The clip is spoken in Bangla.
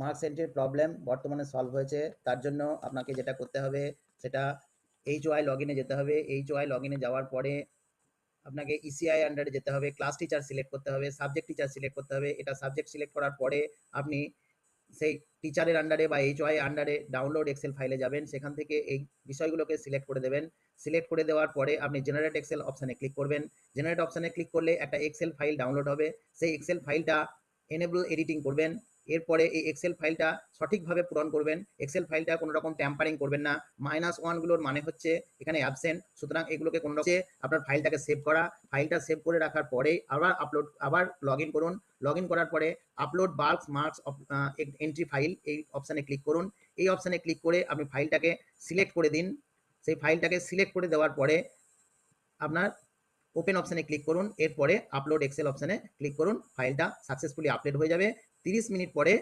মার্কস এন্ট্রির প্রবলেম বর্তমানে সলভ হয়েছে। তার জন্য আপনাকে যেটা করতে হবে সেটা HOI লগইনে যেতে হবে। HOI লগইনে যাওয়ার পরে আপনাকে ECI আন্ডারে যেতে হবে, ক্লাস টিচার সিলেক্ট করতে হবে, সাবজেক্ট টিচার সিলেক্ট করতে হবে। এটা সাবজেক্ট সিলেক্ট করার পরে আপনি সেই টিচারের আন্ডারে বা HOI আন্ডারে ডাউনলোড এক্সেল ফাইলে যাবেন, সেখান থেকে এই বিষয়গুলোকে সিলেক্ট করে দেবেন। সিলেক্ট করে দেওয়ার পরে আপনি জেনারেট এক্সেল অপশানে ক্লিক করবেন। জেনারেট অপশানে ক্লিক করলে একটা এক্সেল ফাইল ডাউনলোড হবে। সেই এক্সেল ফাইলটা এনেবল এডিটিং করবেন। এরপরে এই এক্সেল ফাইলটা সঠিকভাবে পূরণ করবেন। এক্সেল ফাইলটা কোনো রকম ট্যাম্পারিং করবেন না। -1গুলোর মানে হচ্ছে এখানে অ্যাবসেন্ট, সুতরাং এগুলোকে কোনো রকম আপনার ফাইলটাকে সেভ করা। ফাইলটা সেভ করে রাখার পরে আবার লগ ইন করুন। লগ ইন করার পরে upload bulk marks entry file এই অপশানে ক্লিক করুন। এই অপশানে ক্লিক করে আপনি ফাইলটাকে সিলেক্ট করে দিন। সেই ফাইলটাকে সিলেক্ট করে দেওয়ার পরে আপনার ওপেন অপশানে ক্লিক করুন। এরপরে আপলোড এক্সেল অপশানে ক্লিক করুন। ফাইলটা সাকসেসফুলি আপলোড হয়ে যাবে। 30 মিনিট পরে